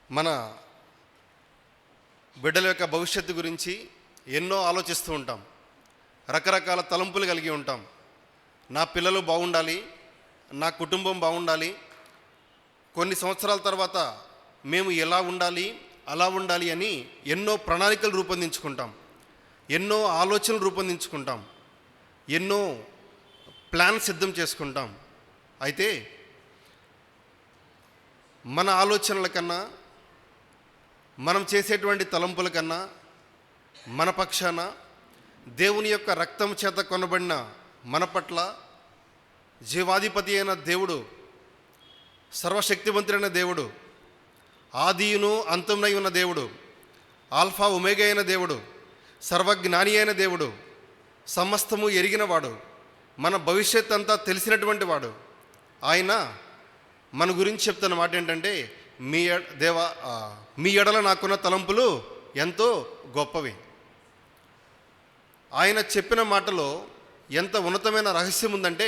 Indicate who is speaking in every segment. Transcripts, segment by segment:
Speaker 1: మన బిడ్డల యొక్క భవిష్యత్తు గురించి ఎన్నో ఆలోచిస్తూ ఉంటాం. రకరకాల తలంపులు కలిగి ఉంటాం. నా పిల్లలు బాగుండాలి, నా కుటుంబం బాగుండాలి, కొన్ని సంవత్సరాల తర్వాత మేము ఎలా ఉండాలి అలా ఉండాలి అని ఎన్నో ప్రణాళికలు రూపొందించుకుంటాం, ఎన్నో ఆలోచనలు రూపొందించుకుంటాం, ఎన్నో ప్లాన్ సిద్ధం చేసుకుంటాం. అయితే మన ఆలోచనల కన్నా, మనం చేసేటువంటి తలంపుల కన్నా మన పక్షాన దేవుని యొక్క రక్తం చేత కొనబడిన మన పట్ల జీవాధిపతి అయిన దేవుడు, సర్వశక్తివంతుడైన దేవుడు, ఆదియును అంతమునై ఉన్న దేవుడు, ఆల్ఫా ఒమేగా అయిన దేవుడు, సర్వజ్ఞాని అయిన దేవుడు, సమస్తము ఎరిగినవాడు, మన భవిష్యత్ అంతా తెలిసినటువంటి వాడు, ఆయన మన గురించి చెప్తున్న మాట ఏంటంటే, మీ ఎడల నాకున్న తలంపులు ఎంతో గొప్పవి. ఆయన చెప్పిన మాటలో ఎంత ఉన్నతమైన రహస్యం ఉందంటే,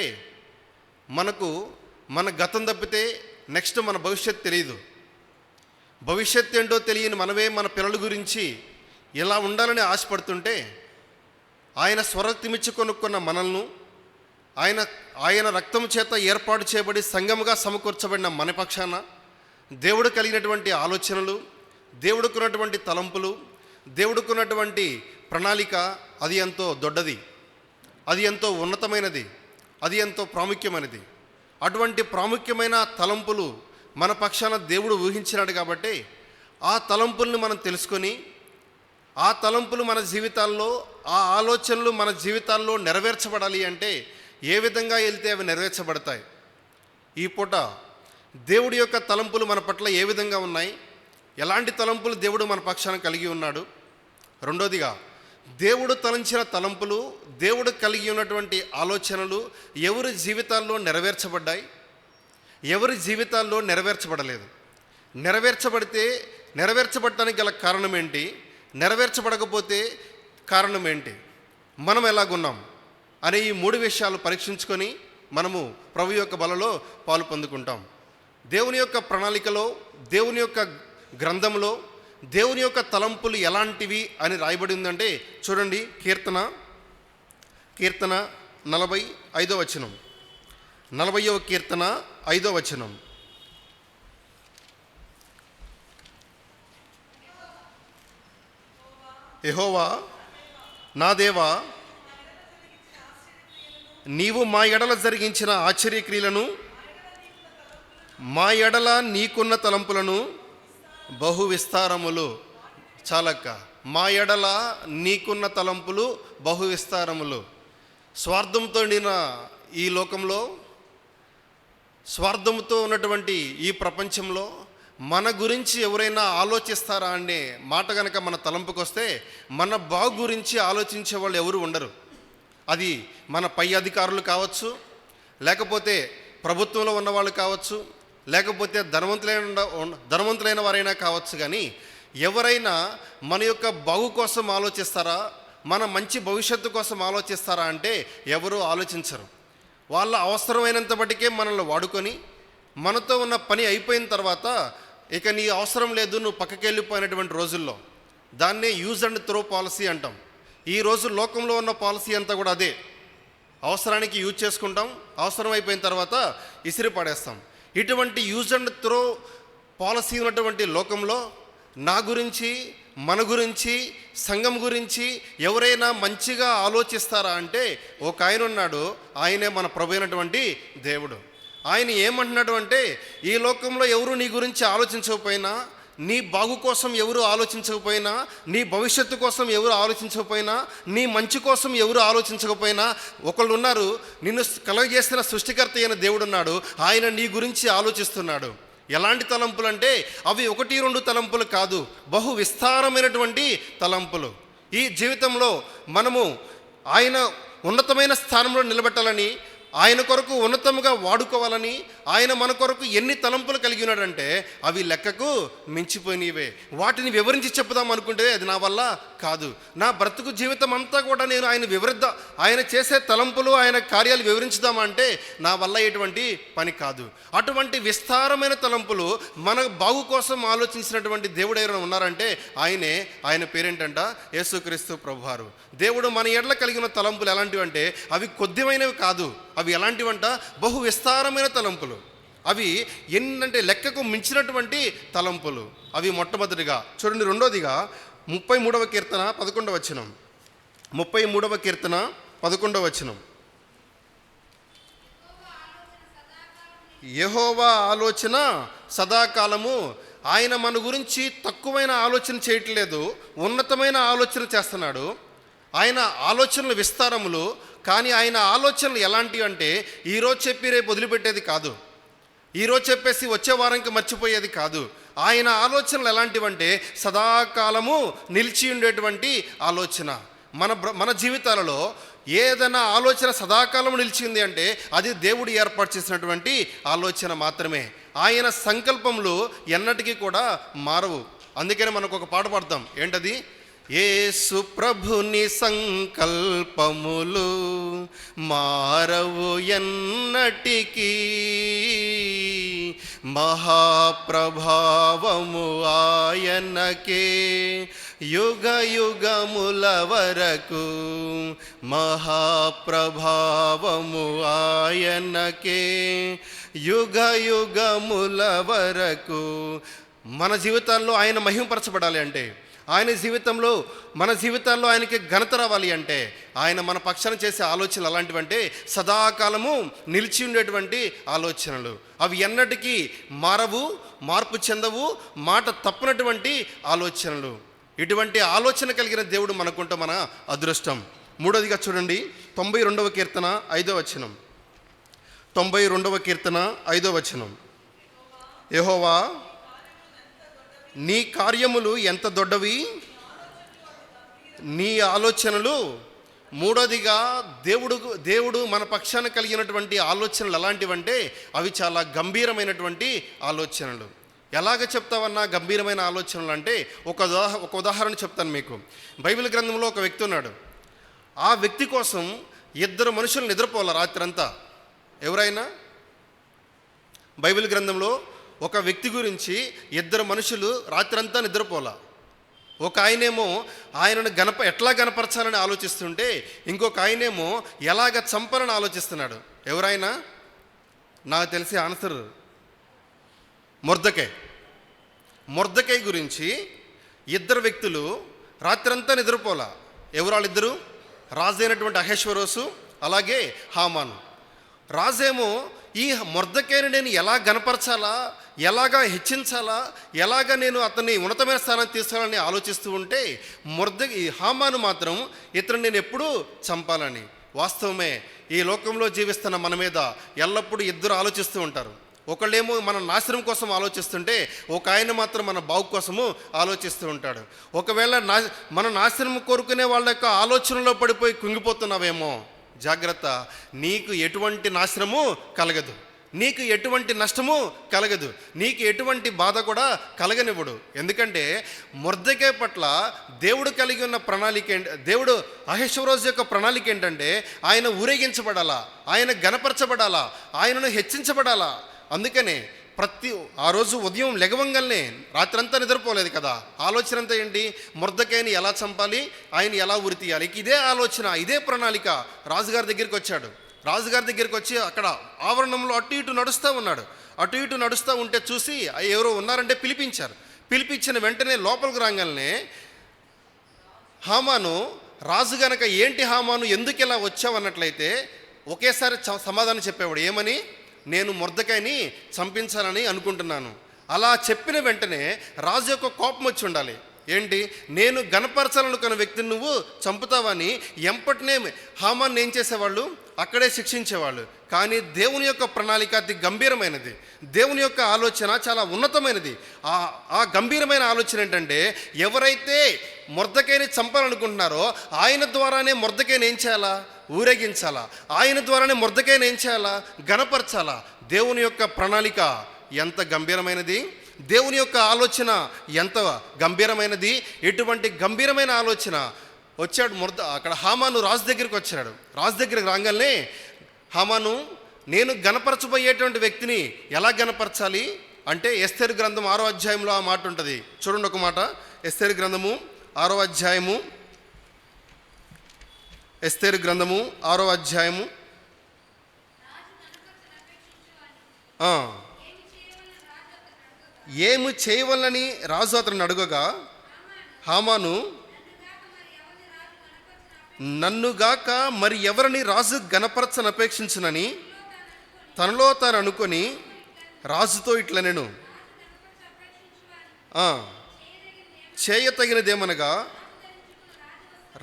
Speaker 1: మనకు మన గతం తప్పితే నెక్స్ట్ మన భవిష్యత్తు తెలియదు. భవిష్యత్తు ఏంటో తెలియని మనమే మన పిల్లల గురించి ఎలా ఉండాలని ఆశపడుతుంటే, ఆయన స్వరక్తిమిచ్చి కొనుక్కున్న మనల్ని, ఆయన రక్తం చేత ఏర్పాటు చేయబడి సంఘముగా సమకూర్చబడిన మన పక్షాన దేవుడు కలిగినటువంటి ఆలోచనలు, దేవుడుకున్నటువంటి తలంపులు, దేవుడుకున్నటువంటి ప్రణాళిక అది ఎంతో దొడ్డది, అది ఎంతో ఉన్నతమైనది, అది ఎంతో ప్రాముఖ్యమైనది. అటువంటి ప్రాముఖ్యమైన తలంపులు మన పక్షాన దేవుడు ఊహించినాడు. కాబట్టి ఆ తలంపుల్ని మనం తెలుసుకొని, ఆ తలంపులు మన జీవితాల్లో, ఆ ఆలోచనలు మన జీవితాల్లో నెరవేర్చబడాలి అంటే ఏ విధంగా వెళ్తే అవి నెరవేర్చబడతాయి? ఈ పూట దేవుడి యొక్క తలంపులు మన పట్ల ఏ విధంగా ఉన్నాయి, ఎలాంటి తలంపులు దేవుడు మన పక్షాన కలిగి ఉన్నాడు? రెండోదిగా, దేవుడు తలంచిన తలంపులు, దేవుడు కలిగి ఉన్నటువంటి ఆలోచనలు ఎవరి జీవితాల్లో నెరవేర్చబడ్డాయి, ఎవరి జీవితాల్లో నెరవేర్చబడలేదు? నెరవేర్చబడటానికి గల కారణం ఏంటి? నెరవేర్చబడకపోతే కారణం ఏంటి? మనం ఎలాగున్నాం అనే ఈ 3 విషయాలు పరీక్షించుకొని మనము ప్రభు యొక్క బలలో పాలు పొందుకుంటాం. దేవుని యొక్క ప్రణాళికలో, దేవుని యొక్క గ్రంథంలో దేవుని యొక్క తలంపులు ఎలాంటివి అని రాయబడి ఉందంటే చూడండి. కీర్తన 45వ వచనం, 40వ కీర్తన 5వ వచనం. యెహోవా నా దేవా, నీవు మా ఎడల జరిగించిన ఆశ్చర్యక్రియలను, మా ఎడల నీకున్న తలంపులను బహు విస్తారములు. చాలక్క, మా ఎడల నీకున్న తలంపులు బహు విస్తారములు. స్వార్థంతో నిన్న ఈ లోకంలో, స్వార్థంతో ఉన్నటువంటి ఈ ప్రపంచంలో మన గురించి ఎవరైనా ఆలోచిస్తారా అనే మాట కనుక మన తలంపుకి వస్తే, మన బాగు గురించి ఆలోచించే వాళ్ళు ఎవరు ఉండరు. అది మన పై అధికారులు కావచ్చు, లేకపోతే ప్రభుత్వంలో ఉన్నవాళ్ళు కావచ్చు, లేకపోతే ధనవంతులైన వారైనా కావచ్చు. కానీ ఎవరైనా మన యొక్క బాగు కోసం ఆలోచిస్తారా, మన మంచి భవిష్యత్తు కోసం ఆలోచిస్తారా అంటే ఎవరూ ఆలోచించరు. వాళ్ళ అవసరమైనంత బట్టికే మనల్ని వాడుకొని, మనతో ఉన్న పని అయిపోయిన తర్వాత ఇక నీ అవసరం లేదు, నువ్వు పక్కకి వెళ్ళిపోయినటువంటి రోజుల్లో దాన్నే యూజ్ అండ్ త్రో పాలసీ అంటాం. ఈరోజు లోకంలో ఉన్న పాలసీ అంతా కూడా అదే. అవసరానికి యూజ్ చేసుకుంటాం, అవసరం అయిపోయిన తర్వాత ఇసిరి పడేస్తాం. ఇటువంటి యూజ్ అండ్ త్రో పాలసీ ఉన్నటువంటి లోకంలో నా గురించి, మన గురించి, సంఘం గురించి ఎవరైనా మంచిగా ఆలోచిస్తారా అంటే ఒక ఆయన ఉన్నాడు. ఆయనే మన ప్రభు అయినటువంటి దేవుడు. ఆయన ఏమంటున్నాడు అంటే, ఈ లోకంలో ఎవరు నీ గురించి ఆలోచించకపోయినా, నీ బాగు కోసం ఎవరు ఆలోచించకపోయినా, నీ భవిష్యత్తు కోసం ఎవరు ఆలోచించకపోయినా, నీ మంచి కోసం ఎవరు ఆలోచించకపోయినా, ఒకళ్ళు ఉన్నారు, నిన్ను కలుగజేసిన సృష్టికర్త అయిన దేవుడు ఉన్నాడు. ఆయన నీ గురించి ఆలోచిస్తున్నాడు. ఎలాంటి తలంపులు అంటే అవి 1-2 తలంపులు కాదు, బహు విస్తారమైనటువంటి తలంపులు. ఈ జీవితంలో మనము ఆయన ఉన్నతమైన స్థానంలో నిలబెట్టాలని, ఆయన కొరకు ఉన్నతముగా వాడుకోవాలని ఆయన మన కొరకు ఎన్ని తలంపులు కలిగి ఉన్నాడంటే అవి లెక్కకు మించిపోయినవే. వాటిని వివరించి చెప్పుదాం అనుకుంటే అది నా వల్ల కాదు. నా బ్రతుకు జీవితం అంతా కూడా నేను ఆయన చేసే తలంపులు, ఆయన కార్యాలు వివరించుదామంటే నా వల్ల ఎటువంటి పని కాదు. అటువంటి విస్తారమైన తలంపులు మన బాగు కోసం ఆలోచించినటువంటి దేవుడు ఎవరైనా ఉన్నారంటే ఆయన పేరేంటంట యేసుక్రీస్తు ప్రభువారు. దేవుడు మన ఎడల కలిగిన తలంపులు ఎలాంటివంటే అవి కొద్దిమైనవి కాదు, అవి ఎలాంటివంట బహు విస్తారమైన తలంపులు. అవి ఎన్నంటే లెక్కకు మించినటువంటి తలంపులు. అవి మొట్టమొదటిగా చూడండి, రెండోదిగా 33వ కీర్తన 11వ వచనం. 33వ కీర్తన 11వ వచనం. యెహోవా ఆలోచన సదాకాలము. ఆయన మన గురించి తక్కువైన ఆలోచన చేయట్లేదు, ఉన్నతమైన ఆలోచన చేస్తున్నాడు. ఆయన ఆలోచనలు విస్తారములు, కానీ ఆయన ఆలోచనలు ఎలాంటివి అంటే ఈరోజు చెప్పి రేపు వదిలిపెట్టేది కాదు, ఈరోజు చెప్పేసి వచ్చే వారానికి మర్చిపోయేది కాదు. ఆయన ఆలోచనలు ఎలాంటివంటే సదాకాలము నిలిచి ఉండేటువంటి ఆలోచన. మన జీవితాలలో ఏదైనా ఆలోచన సదాకాలం నిలిచింది అంటే అది దేవుడు ఏర్పాటు చేసినటువంటి ఆలోచన మాత్రమే. ఆయన సంకల్పములు ఎన్నటికీ కూడా మారవు. అందుకనే మనకు ఒక పాట పాడతాం, ఏంటది? యేసు ప్రభుని సంకల్పములు మారవు ఎన్నటికీ, మహాప్రభావము ఆయనకే యుగ యుగముల వరకు, మహాప్రభావము ఆయనకే యుగ యుగముల వరకు. మన జీవితాల్లో ఆయన మహిమపరచబడాలి అంటే, మన జీవితాల్లో ఆయనకి ఘనత రావాలి అంటే ఆయన మన పక్షాన చేసే ఆలోచనలు అలాంటివంటే సదాకాలము నిలిచి ఉండేటువంటి ఆలోచనలు. అవి ఎన్నటికీ మారవు, మార్పు చెందవు, మాట తప్పనటువంటి ఆలోచనలు. ఇటువంటి ఆలోచన కలిగిన దేవుడు మనకుంటే మన అదృష్టం. మూడోదిగా చూడండి, 92వ కీర్తన 5వ వచనం. 92వ కీర్తన 5వ వచనం. యెహోవా నీ కార్యములు ఎంత దొడ్డవి, నీ ఆలోచనలు. మూడోదిగా దేవుడు మన పక్షాన కలిగినటువంటి ఆలోచనలు ఎలాంటివంటే అవి చాలా గంభీరమైనటువంటి ఆలోచనలు. ఎలాగ చెప్తావన్నా గంభీరమైన ఆలోచనలు అంటే ఒక ఉదాహరణ చెప్తాను మీకు. బైబిల్ గ్రంథంలో ఒక వ్యక్తి ఉన్నాడు. ఆ వ్యక్తి కోసం 2 మనుషులు నిద్రపోవాలి రాత్రంతా. ఎవరైనా బైబిల్ గ్రంథంలో ఒక వ్యక్తి గురించి 2 మనుషులు రాత్రంతా నిద్రపోలా. ఒక ఆయనేమో ఆయనను ఎట్లా గనపరచాలని ఆలోచిస్తుంటే ఇంకొక ఆయనేమో ఎలాగ చంపాలని ఆలోచిస్తున్నాడు. ఎవరైనా నాకు తెలిసి ఆన్సర్ మొర్దెకై గురించి 2 వ్యక్తులు రాత్రంతా నిద్రపోలా. ఎవరు వాళ్ళిద్దరు? రాజు అయినటువంటి అహష్వేరోషు, అలాగే హామాను. రాజేమో ఈ మొర్దెకైని నేను ఎలా గనపరచాలా, ఎలాగా హెచ్చించాలా, ఎలాగా నేను అతన్ని ఉన్నతమైన స్థానాన్ని తీసుకోవాలని ఆలోచిస్తూ ఉంటే హామాను మాత్రం ఇతను నేను ఎప్పుడూ చంపాలని. వాస్తవమే, ఈ లోకంలో జీవిస్తున్న మన మీద ఎల్లప్పుడూ 2 ఆలోచిస్తూ ఉంటారు. ఒకళ్ళేమో మన నాశనం కోసం ఆలోచిస్తుంటే ఒక ఆయన మాత్రం మన బాగు కోసము ఆలోచిస్తూ ఉంటాడు. ఒకవేళ మన నాశనం కోరుకునే వాళ్ళ యొక్క ఆలోచనలో పడిపోయి కుంగిపోతున్నావేమో, జాగ్రత్త. నీకు ఎటువంటి నాశనము కలగదు, నీకు ఎటువంటి నష్టము కలగదు, నీకు ఎటువంటి బాధ కూడా కలగనివ్వడు. ఎందుకంటే మొర్దెకై పట్ల దేవుడు కలిగి ఉన్న ప్రణాళిక దేవుడు అహష్వేరోషు యొక్క ప్రణాళిక ఏంటంటే ఆయన ఊరేగించబడాలా, ఆయన గణపరచబడాలా, ఆయనను హెచ్చించబడాలా. అందుకనే ఆ రోజు ఉదయం లెగవంగల్నే రాత్రంతా నిద్రపోలేదు కదా. ఆలోచన అంతా ఏంటి? మొర్దెకైని ఎలా చంపాలి, ఆయన ఎలా ఉరి తీయాలి. ఇదే ఆలోచన, ఇదే ప్రణాళిక. రాజుగారి దగ్గరికి వచ్చాడు. రాజుగారి దగ్గరికి వచ్చి అక్కడ ఆవరణంలో అటు ఇటు నడుస్తూ ఉన్నాడు. అటు ఇటు నడుస్తూ ఉంటే చూసి ఎవరో ఉన్నారంటే పిలిపించారు. పిలిపించిన వెంటనే లోపలికి రాగానే హామాను, రాజు గనక ఏంటి హామాను ఎందుకు ఇలా వచ్చావు అన్నట్లయితే ఒకేసారి సమాధానం చెప్పేవాడు. ఏమని? నేను మొర్దెకైని చంపించాలని అనుకుంటున్నాను. అలా చెప్పిన వెంటనే రాజు యొక్క కోపం వచ్చి ఉండాలి. ఏంటి? నేను గణపరచాలనుకున్న వ్యక్తిని నువ్వు చంపుతావని ఎంపటినే హామాన్ని ఏం చేసేవాళ్ళు? అక్కడే శిక్షించేవాళ్ళు. కానీ దేవుని యొక్క ప్రణాళిక అతి గంభీరమైనది, దేవుని యొక్క ఆలోచన చాలా ఉన్నతమైనది. ఆ గంభీరమైన ఆలోచన ఏంటంటే ఎవరైతే మొర్దెకైని చంపాలనుకుంటున్నారో ఆయన ద్వారానే మొర్దెకైని ఏం చేయాలా? ఊరేగించాలా. ఆయన ద్వారానే మొర్దెకైని ఏం చేయాలా? గణపరచాలా. దేవుని యొక్క ప్రణాళిక ఎంత గంభీరమైనది, దేవుని యొక్క ఆలోచన ఎంత గంభీరమైనది. ఎటువంటి గంభీరమైన ఆలోచన. వచ్చాడు అక్కడ హామాను రాజు దగ్గరికి వచ్చాడు. రాజు దగ్గరికి రాగానే హామాను, నేను గణపరచబోయేటువంటి వ్యక్తిని ఎలా గణపరచాలి అంటే ఎస్తేరు గ్రంథం 6వ అధ్యాయంలో ఆ మాట ఉంటుంది. చూడండి ఒక మాట, ఎస్తేరు గ్రంథము 6వ అధ్యాయము, ఎస్తేరు గ్రంథము 6వ అధ్యాయము. ఏమి చేయవలని రాజు అతను అడుగగా, హామాను, నన్నుగాక మరి ఎవరిని రాజు గణపరచని అపేక్షించునని తనలో తాను అనుకొని రాజుతో ఇట్లా నేను చేయతగినదేమనగా,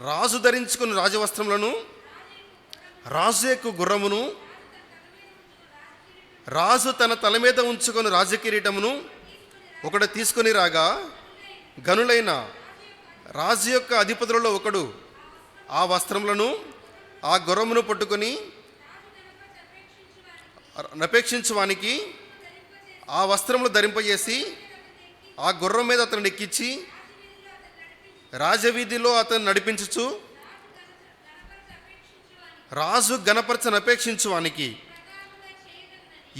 Speaker 1: రాజు ధరించుకుని రాజవస్త్రములను, రాజు యొక్క గుర్రమును, రాజు తన తల మీద ఉంచుకొని రాజకిరీటమును ఒకడు తీసుకొని రాగా, గనులైన రాజు యొక్క అధిపతులలో ఒకడు ఆ వస్త్రములను ఆ గుర్రమును పట్టుకొని నపేక్షించువానికి ఆ వస్త్రములు ధరింపజేసి ఆ గుర్రం మీద అతను ఎక్కించి రాజవీధిలో అతను నడిపించుచు రాజు గణపరచని అపేక్షించువానికి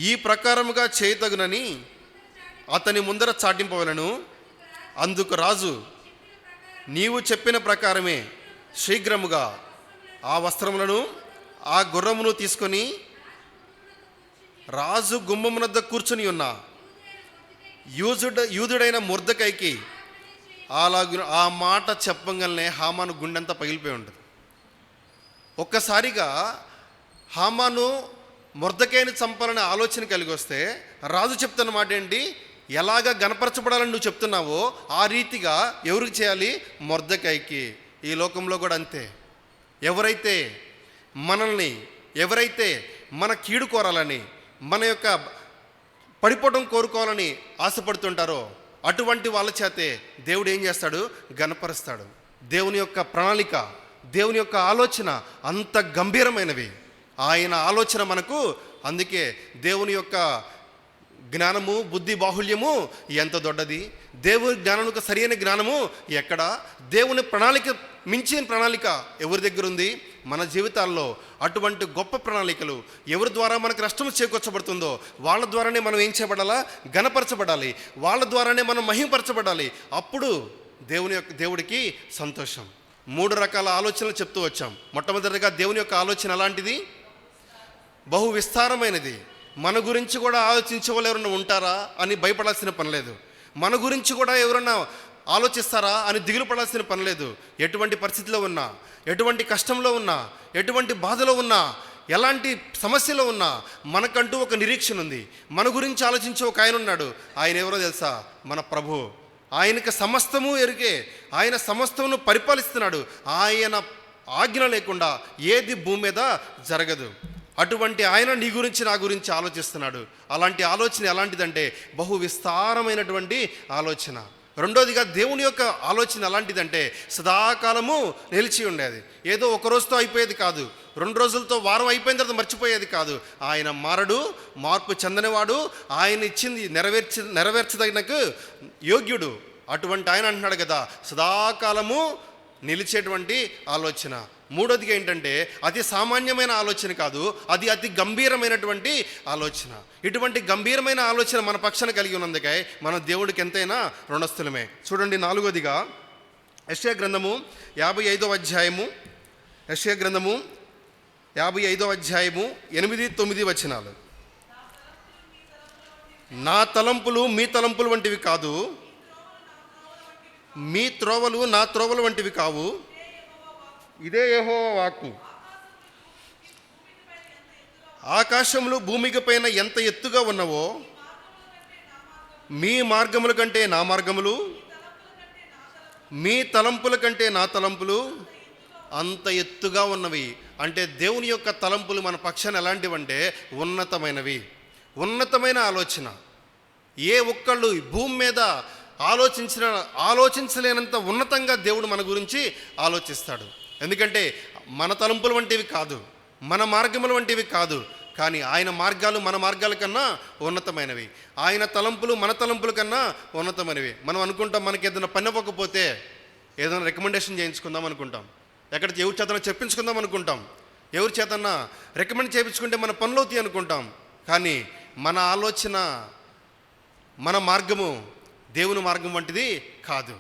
Speaker 1: ఈ ప్రకారముగా చేయతగునని అతని ముందర చాటింపవలను. అందుకు రాజు, నీవు చెప్పిన ప్రకారమే శీఘ్రముగా ఆ వస్త్రములను ఆ గుర్రమును తీసుకొని రాజు గుమ్మమునద్ద కూర్చుని ఉన్న యూదుడైన మొర్దెకైకి అలాగే ఆ మాట చెప్పగానే హామాను గుండెంతా పగిలిపోయి ఉంటుంది. ఒక్కసారిగా హామాను మొర్దెకైని చంపాలనే ఆలోచన కలిగి వస్తే రాజు చెప్తున్న మాట ఏంటి? ఎలాగ గణపరచబడాలని నువ్వు చెప్తున్నావో ఆ రీతిగా ఎవరికి చేయాలి? మొర్దెకైకి. ఈ లోకంలో కూడా అంతే. ఎవరైతే మన కీడు కోరాలని, మన యొక్క పడిపోవడం కోరుకోవాలని ఆశపడుతుంటారో అటువంటి వాళ్ళ చేతే దేవుడు ఏం చేస్తాడు? గణపరుస్తాడు. దేవుని యొక్క ప్రణాళిక, దేవుని యొక్క ఆలోచన అంత గంభీరమైనవి. ఆయన ఆలోచన మనకు, అందుకే దేవుని యొక్క జ్ఞానము, బుద్ధి బాహుల్యము ఎంత దొడ్డది. దేవుని జ్ఞానం యొక్క సరైన జ్ఞానము ఎక్కడ? దేవుని ప్రణాళిక మించిన ప్రణాళిక ఎవరి దగ్గర ఉంది? మన జీవితాల్లో అటువంటి గొప్ప ప్రణాళికలు ఎవరి ద్వారా మనకు నష్టం చేకూర్చబడుతుందో వాళ్ళ ద్వారానే మనం ఏం చేయబడాలా? గణపరచబడాలి. వాళ్ళ ద్వారానే మనం మహింపరచబడాలి. అప్పుడు దేవుడికి సంతోషం. 3 రకాల ఆలోచనలు చెప్తూ వచ్చాం. మొట్టమొదటిగా దేవుని యొక్క ఆలోచన అలాంటిది, బహు విస్తారమైనది. మన గురించి కూడా ఆలోచించే వాళ్ళు ఎవరన్నా ఉంటారా అని భయపడాల్సిన పని లేదు. మన గురించి కూడా ఎవరన్నా ఆలోచిస్తారా అని దిగులు పడాల్సిన పని లేదు. ఎటువంటి పరిస్థితిలో ఉన్నా, ఎటువంటి కష్టంలో ఉన్నా, ఎటువంటి బాధలో ఉన్నా, ఎలాంటి సమస్యలో ఉన్నా మనకంటూ ఒక నిరీక్షణ ఉంది. మన గురించి ఆలోచించే ఒక ఆయన ఉన్నాడు. ఆయన ఎవరో తెలుసా? మన ప్రభు. ఆయనకి సమస్తము ఎరుకే. ఆయన సమస్తమును పరిపాలిస్తున్నాడు. ఆయన ఆజ్ఞ లేకుండా ఏది భూమి మీద జరగదు. అటువంటి ఆయన నీ గురించి, నా గురించి ఆలోచిస్తున్నాడు. అలాంటి ఆలోచన ఎలాంటిదంటే బహు విస్తారమైనటువంటి ఆలోచన. రెండోదిగా దేవుని యొక్క ఆలోచన ఎలాంటిదంటే సదాకాలము నిలిచి ఉండేది. ఏదో ఒక రోజుతో అయిపోయేది కాదు, 2 రోజులతో, వారం అయిపోయిన తర్వాత మర్చిపోయేది కాదు. ఆయన మారడు, మార్పు చెందనివాడు. ఆయన ఇచ్చింది నెరవేర్చదగినకు యోగ్యుడు. అటువంటి ఆయన అంటున్నాడు కదా, సదాకాలము నిలిచేటువంటి ఆలోచన. మూడోదిగా ఏంటంటే అతి సామాన్యమైన ఆలోచన కాదు, అది అతి గంభీరమైనటువంటి ఆలోచన. ఇటువంటి గంభీరమైన ఆలోచన మన పక్షాన కలిగి ఉన్నందుకే మన దేవుడికి ఎంతైనా రుణస్థులమే. చూడండి, 4వదిగా యెషయా గ్రంథము 55వ అధ్యాయము, యెషయా గ్రంథము 55వ అధ్యాయము 8-9 వచనాలు. నా తలంపులు మీ తలంపులు వంటివి కాదు, మీ త్రోవలు నా త్రోవలు వంటివి కావు. ఇదే యెహోవా వాక్కు. ఆకాశములు భూమికి పైన ఎంత ఎత్తుగా ఉన్నవో మీ మార్గముల కంటే నా మార్గములు, మీ తలంపుల కంటే నా తలంపులు అంత ఎత్తుగా ఉన్నవి. అంటే దేవుని యొక్క తలంపులు మన పక్షాన ఎలాంటివంటే ఉన్నతమైన ఆలోచన. ఏ ఒక్కళ్ళు భూమి మీద ఆలోచించలేనంత ఉన్నతంగా దేవుడు మన గురించి ఆలోచిస్తాడు. ఎందుకంటే మన తలంపుల వంటివి కాదు, మన మార్గముల వంటివి కాదు, కానీ ఆయన మార్గాలు మన మార్గాల కన్నా ఉన్నతమైనవి. ఆయన తలంపులు మన తలంపుల కన్నా ఉన్నతమైనవి. మనం అనుకుంటాం మనకి ఏదైనా పని అవ్వకపోతే ఏదైనా రికమెండేషన్ చేయించుకుందాం అనుకుంటాం, ఎవరి చేతనా చెప్పించుకుందాం అనుకుంటాం, ఎవరి చేతన్నా రికమెండ్ చేయించుకుంటే మన పనులు అవుతాయి అనుకుంటాం. కానీ మన ఆలోచన, మన మార్గము దేవుని మార్గం వంటిది కాదు.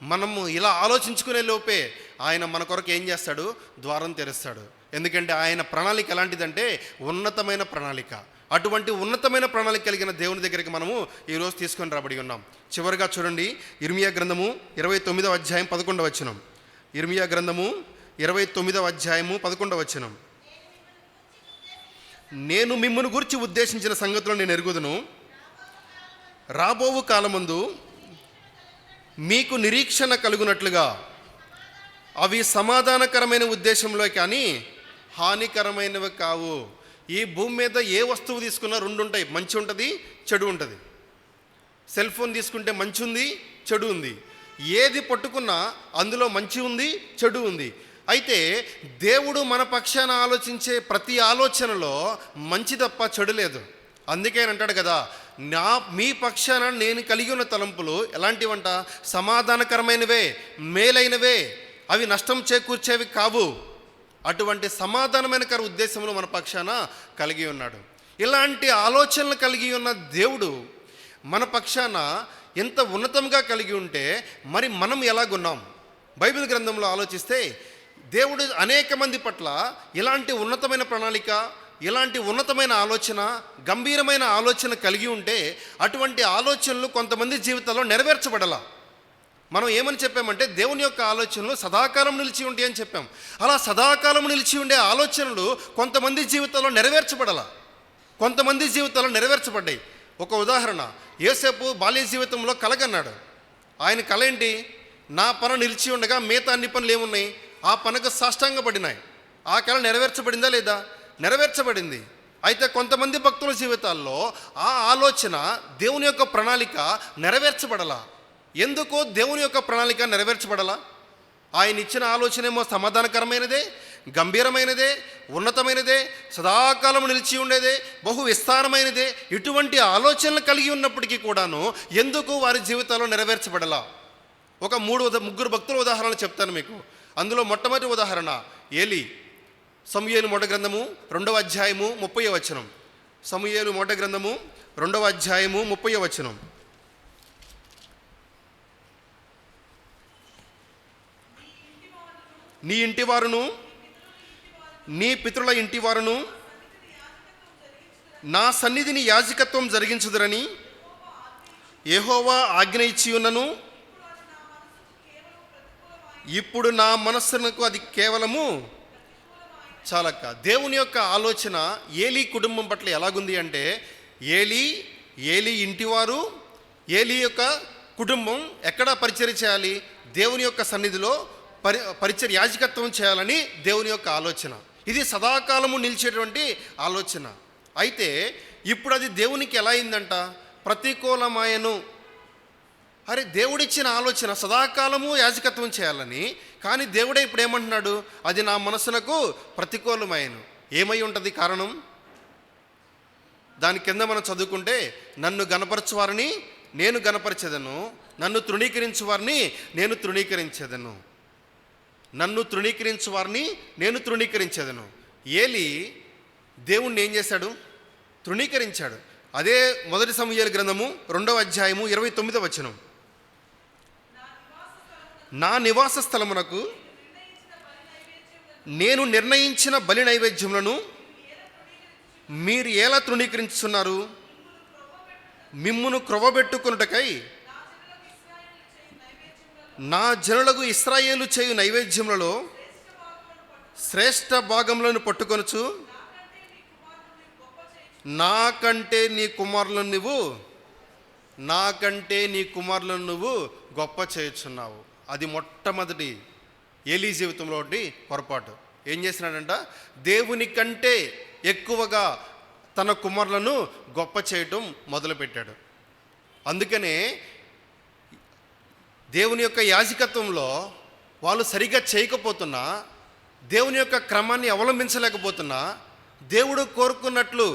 Speaker 1: మనము ఇలా ఆలోచించుకునే లోపే ఆయన మన కొరకు ఏం చేస్తాడు? ద్వారం తెరుస్తాడు. ఎందుకంటే ఆయన ప్రణాళిక ఎలాంటిదంటే ఉన్నతమైన ప్రణాళిక. అటువంటి ఉన్నతమైన ప్రణాళిక కలిగిన దేవుని దగ్గరికి మనము ఈరోజు తీసుకొని రాబడి ఉన్నాం. చివరిగా చూడండి, ఇర్మియా గ్రంథము 29వ అధ్యాయం 11వ వచనం. ఇర్మియా గ్రంథము 29వ అధ్యాయము 11వ వచనం. నేను మిమ్మును గురించి ఉద్దేశించిన సంగతులను నేను ఎరుగుదును, రాబోవు కాలమందు మీకు నిరీక్షణ కలుగునట్లుగా అవి సమాధానకరమైన ఉద్దేశంలో కానీ హానికరమైనవి కావు. ఈ భూమి మీద ఏ వస్తువు తీసుకున్నా రెండు ఉంటాయి, మంచి ఉంటుంది, చెడు ఉంటుంది. సెల్ ఫోన్ తీసుకుంటే మంచి ఉంది, చెడు ఉంది. ఏది పట్టుకున్నా అందులో మంచి ఉంది, చెడు ఉంది. అయితే దేవుడు మన పక్షాన ఆలోచించే ప్రతి ఆలోచనలో మంచి తప్ప చెడు లేదు. అందుకే అంటాడు కదా, మీ పక్షాన నేను కలిగి ఉన్న తలంపులు ఎలాంటివంట? సమాధానకరమైనవే, మేలైనవే, అవి నష్టం చేకూర్చేవి కావు. అటువంటి సమాధానమైన ఉద్దేశంలో మన పక్షాన కలిగి ఉన్నాడు. ఇలాంటి ఆలోచనలు కలిగి ఉన్న దేవుడు మన పక్షాన ఎంత ఉన్నతంగా కలిగి ఉంటే మరి మనం ఎలాగున్నాం? బైబిల్ గ్రంథంలో ఆలోచిస్తే దేవుడు అనేక మంది పట్ల ఇలాంటి ఉన్నతమైన ప్రణాళిక, ఇలాంటి ఉన్నతమైన ఆలోచన, గంభీరమైన ఆలోచన కలిగి ఉంటే అటువంటి ఆలోచనలు కొంతమంది జీవితాల్లో నెరవేర్చబడాల. మనం ఏమని చెప్పామంటే దేవుని యొక్క ఆలోచనలు సదాకాలం నిలిచి ఉంటాయి అని చెప్పాం. అలా సదాకాలం నిలిచి ఉండే ఆలోచనలు కొంతమంది జీవితాల్లో నెరవేర్చబడాల, కొంతమంది జీవితాల్లో నెరవేర్చబడ్డాయి. ఒక ఉదాహరణ, యోసేపు బాల్య జీవితంలో కలగన్నాడు. ఆయన కల ఏంటి? నా పన నిలిచి ఉండగా మిగతా అన్ని పనులు ఏమున్నాయి? ఆ పనకు సాష్టాంగపడినాయి. ఆ కళ నెరవేర్చబడిందా లేదా? నెరవేర్చబడింది. అయితే కొంతమంది భక్తుల జీవితాల్లో ఆ ఆలోచన, దేవుని యొక్క ప్రణాళిక నెరవేర్చబడాల. ఎందుకు దేవుని యొక్క ప్రణాళిక నెరవేర్చబడాల? ఆయన ఇచ్చిన ఆలోచన ఏమో సమాధానకరమైనదే, గంభీరమైనదే, ఉన్నతమైనదే, సదాకాలం నిలిచి ఉండేదే, బహు విస్తారమైనదే. ఇటువంటి ఆలోచనలు కలిగి ఉన్నప్పటికీ కూడాను ఎందుకు వారి జీవితాల్లో నెరవేర్చబడాల? ఒక ముగ్గురు భక్తుల ఉదాహరణలు చెప్తాను మీకు. అందులో మొట్టమొదటి ఉదాహరణ ఏలీ. సమూయేలు మొదటి గ్రంథము 2వ అధ్యాయము 30వ వచనం. సమూయేలు మొదటి గ్రంథము 2వ అధ్యాయము 30వ వచనం. నీ ఇంటి వారును నీ పితరుల ఇంటి వారును నా సన్నిధిని యాజకత్వం జరిగించుదురని యెహోవా ఆజ్ఞ ఇచ్చి ఉన్నను, ఇప్పుడు నా మనస్సునకు అది కేవలము చాలక. దేవుని యొక్క ఆలోచన ఏలీ కుటుంబం పట్ల ఎలాగుంది అంటే, ఏలీ ఇంటివారు, ఏలీ యొక్క కుటుంబం ఎక్కడ పరిచర్య చేయాలి? దేవుని యొక్క సన్నిధిలో పరిచర్య, యాజకత్వం చేయాలని దేవుని యొక్క ఆలోచన. ఇది సదాకాలము నిలిచేటువంటి ఆలోచన. అయితే ఇప్పుడు అది దేవునికి ఎలా అయిందంట? ప్రతికూలమాయను. అరే, దేవుడిచ్చిన ఆలోచన సదాకాలము యాజకత్వం చేయాలని, కానీ దేవుడే ఇప్పుడు ఏమంటున్నాడు? అది నా మనసునకు ప్రతికూలమాయను. ఏమై ఉంటుంది కారణం? దాని కింద మనం చదువుకుంటే, నన్ను గణపరచువారిని నేను గణపరిచేదను, నన్ను తృణీకరించువారిని నేను తృణీకరించేదను, నన్ను తృణీకరించువారిని నేను తృణీకరించేదను. ఏలీ దేవుణ్ణి ఏం చేశాడు? తృణీకరించాడు. అదే మొదటి సమూయేలు గ్రంథము 2వ అధ్యాయము 29వ వచనం. నా నివాస స్థలమునకు నేను నిర్ణయించిన బలి నైవేద్యములను మీరు ఎలా తృణీకరించుతున్నారు? మిమ్మును క్రొవ్వబెట్టుకొనుటకై నా జనులకు ఇశ్రాయేలు చేయు నైవేద్యములలో శ్రేష్ఠ భాగములను పట్టుకొనుచు నాకంటే నీ కుమారులను నువ్వు గొప్ప చేయుచున్నావు. అది మొట్టమొదటి ఏలీ జీవితంలో ఒకటి పొరపాటు. ఏం చేసినాడంట? దేవుని కంటే ఎక్కువగా తన కుమారులను గొప్ప చేయటం మొదలుపెట్టాడు. అందుకనే దేవుని యొక్క యాజకత్వంలో వాళ్ళు సరిగ్గా చేయకపోతున్నా దేవుని యొక్క క్రమాన్ని అవలంబించలేకపోతున్నా, దేవుడు కోరుకున్నట్లు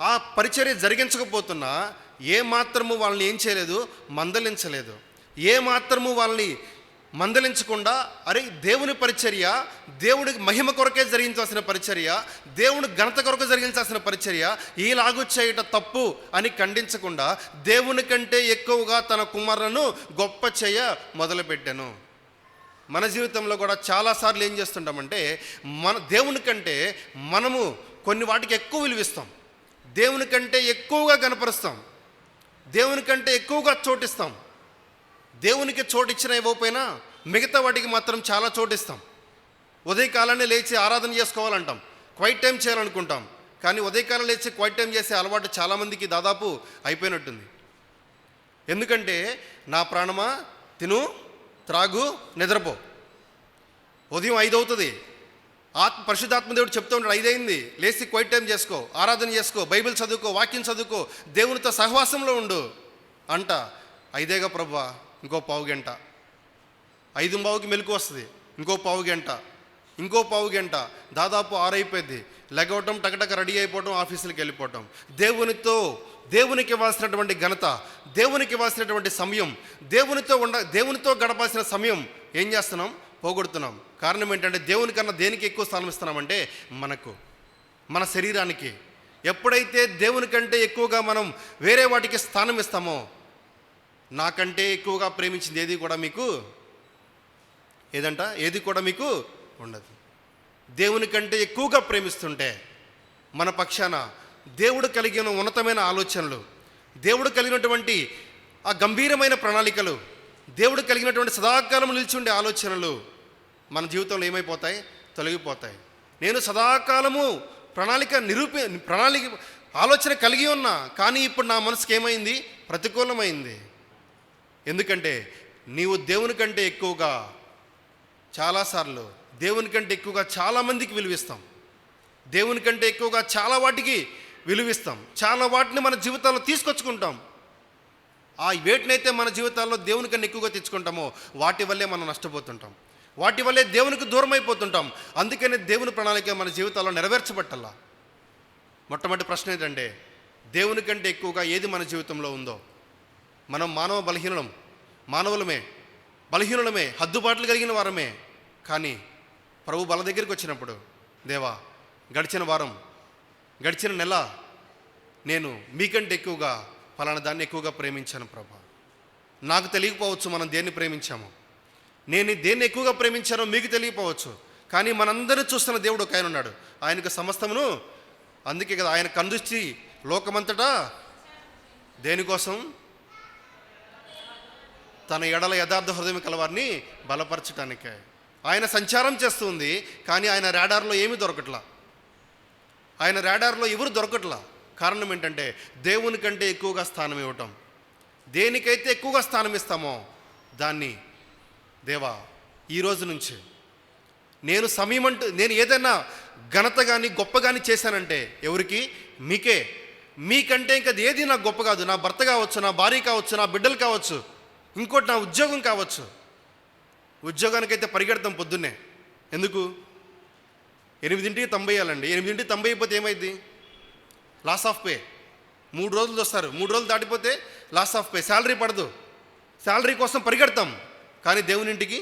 Speaker 1: ఆ పరిచర్య జరిగించకపోతున్నా, ఏ మాత్రము వాళ్ళని ఏం చేయలేదు, మందలించలేదు. ఏ మాత్రము వాళ్ళని మందలించకుండా, అరే దేవుని పరిచర్య, దేవుడికి మహిమ కొరకే జరిగించాల్సిన పరిచర్య, దేవుని ఘనత కొరకు జరిగించాల్సిన పరిచర్య ఈలాగు చేయట తప్పు అని ఖండించకుండా దేవుని కంటే ఎక్కువగా తన కుమారులను గొప్ప చేయ మొదలుపెట్టాను. మన జీవితంలో కూడా చాలాసార్లు ఏం చేస్తుంటామంటే, మన దేవుని కంటే మనము కొన్ని వాటికి ఎక్కువ విలువిస్తాం, దేవుని కంటే ఎక్కువగా కనపరుస్తాం, దేవుని కంటే ఎక్కువగా చోటిస్తాం. దేవునికి చోటిచ్చినా ఇవ్వకపోయినా మిగతా వాటికి మాత్రం చాలా చోటిస్తాం. ఉదయకాలాన్ని లేచి ఆరాధన చేసుకోవాలంటాం, క్వైట్ టైం చేయాలనుకుంటాం, కానీ ఉదయకాలం లేచి క్వైట్ టైం చేసే అలవాటు చాలామందికి దాదాపు అయిపోయినట్టుంది. ఎందుకంటే నా ప్రాణమా తిను, త్రాగు, నిద్రపో. ఉదయం 5 అవుతుంది, పరిశుద్ధాత్మదేవుడు చెప్తూ ఉంటాడు, 5 అయింది, లేచి క్వైట్ టైం చేసుకో, ఆరాధన చేసుకో, బైబిల్ చదువుకో, వాక్యం చదువుకో, దేవునితో సహవాసంలో ఉండు అంట. 5 ప్రభువా, ఇంకో పావు గంట, 5:15కి మెలకు వస్తుంది, ఇంకో పావు గంట, ఇంకో పావు గంట, దాదాపు 6 అయిపోయింది. లెగవటం, టకటక రెడీ అయిపోవటం, ఆఫీసులకు వెళ్ళిపోవటం. దేవునికి ఇవ్వాల్సినటువంటి ఘనత, దేవునికి ఇవ్వాల్సినటువంటి సమయం, దేవునితో గడపాల్సిన సమయం ఏం చేస్తున్నాం, పోగొడుతున్నాం. కారణం ఏంటంటే దేవుని కన్నా దేనికి ఎక్కువ స్థానం ఇస్తున్నామంటే మన శరీరానికి. ఎప్పుడైతే దేవుని కంటే ఎక్కువగా మనం వేరే వాటికి స్థానం ఇస్తామో, నాకంటే ఎక్కువగా ప్రేమించింది ఏది కూడా మీకు ఉండదు. దేవుని కంటే ఎక్కువగా ప్రేమిస్తుంటే మన పక్షాన దేవుడు కలిగిన ఉన్నతమైన ఆలోచనలు, దేవుడు కలిగినటువంటి ఆ గంభీరమైన ప్రణాళికలు, దేవుడు కలిగినటువంటి సదాకాలం నిలిచుండే ఆలోచనలు మన జీవితంలో ఏమైపోతాయి, తొలగిపోతాయి. నేను సదాకాలము ప్రణాళిక ఆలోచన కలిగి ఉన్నా, కానీ ఇప్పుడు నా మనసుకి ఏమైంది, ప్రతికూలమైంది. ఎందుకంటే నీవు దేవుని కంటే ఎక్కువగా, చాలాసార్లు దేవుని కంటే ఎక్కువగా చాలామందికి విలువిస్తాం, దేవుని కంటే ఎక్కువగా చాలా వాటికి విలువిస్తాం, చాలా వాటిని మన జీవితాల్లో తీసుకొచ్చుకుంటాం. ఆ వేటినైతే మన జీవితాల్లో దేవుని కన్నా ఎక్కువగా తెచ్చుకుంటామో వాటి వల్లే మనం నష్టపోతుంటాం, వాటి వల్లే దేవునికి దూరం అయిపోతుంటాం. అందుకనే దేవుని ప్రణాళిక మన జీవితాల్లో నెరవేర్చబట్టాలా. మొట్టమొదటి ప్రశ్న ఏంటంటే, దేవుని కంటే ఎక్కువగా ఏది మన జీవితంలో ఉందో? మనం మానవులమే, బలహీనులమే, హద్దుబాట్లు కలిగిన వారమే. కానీ ప్రభు బల దగ్గరికి వచ్చినప్పుడు, దేవా, గడిచిన వారం, గడిచిన నెల నేను మీకంటే ఎక్కువగా ఫలానా దాన్ని ఎక్కువగా ప్రేమించాను ప్రభా. నాకు తెలియకపోవచ్చు మనం దేన్ని ప్రేమించామో, నేను దేన్ని ఎక్కువగా ప్రేమించానో మీకు తెలియకపోవచ్చు, కానీ మనందరూ చూస్తున్న దేవుడు ఒక ఆయన ఉన్నాడు, ఆయనకు సమస్తమును. అందుకే కదా ఆయన కందృష్టి లోకమంతటా దేనికోసం? తన ఎడల యథార్థ హృదయం కలవారిని బలపరచటానికే ఆయన సంచారం చేస్తుంది. కానీ ఆయన రాడార్లో ఏమీ దొరకట్లా, ఆయన రాడార్లో ఎవరు దొరకట్లా. కారణం ఏంటంటే దేవుని కంటే ఎక్కువగా స్థానం ఇవ్వటం. దేనికైతే ఎక్కువగా స్థానం ఇస్తామో దాన్ని, దేవా, ఈ రోజు నుంచి నేను ఏదైనా ఘనత కానీ గొప్ప కానీ చేశానంటే ఎవరికి? మీకే. మీకంటే ఇంకా ఏది నాకు గొప్ప కాదు. నా భర్త కావచ్చు, నా భార్య కావచ్చు, నా బిడ్డలు కావచ్చు, ఇంకోటి నా ఉద్యోగం కావచ్చు. ఉద్యోగానికైతే పరిగెడతాం పొద్దున్నే. ఎందుకు? 8ంటికి 90 వేయాలండి. 8ంటికి 90 అయిపోతే ఏమైంది? Loss of pay. 3 రోజులు వస్తారు, 3 రోజులు దాటిపోతే లాస్ ఆఫ్ పే, శాలరీ పడదు. శాలరీ కోసం పరిగెడతాం, కానీ దేవునింటికి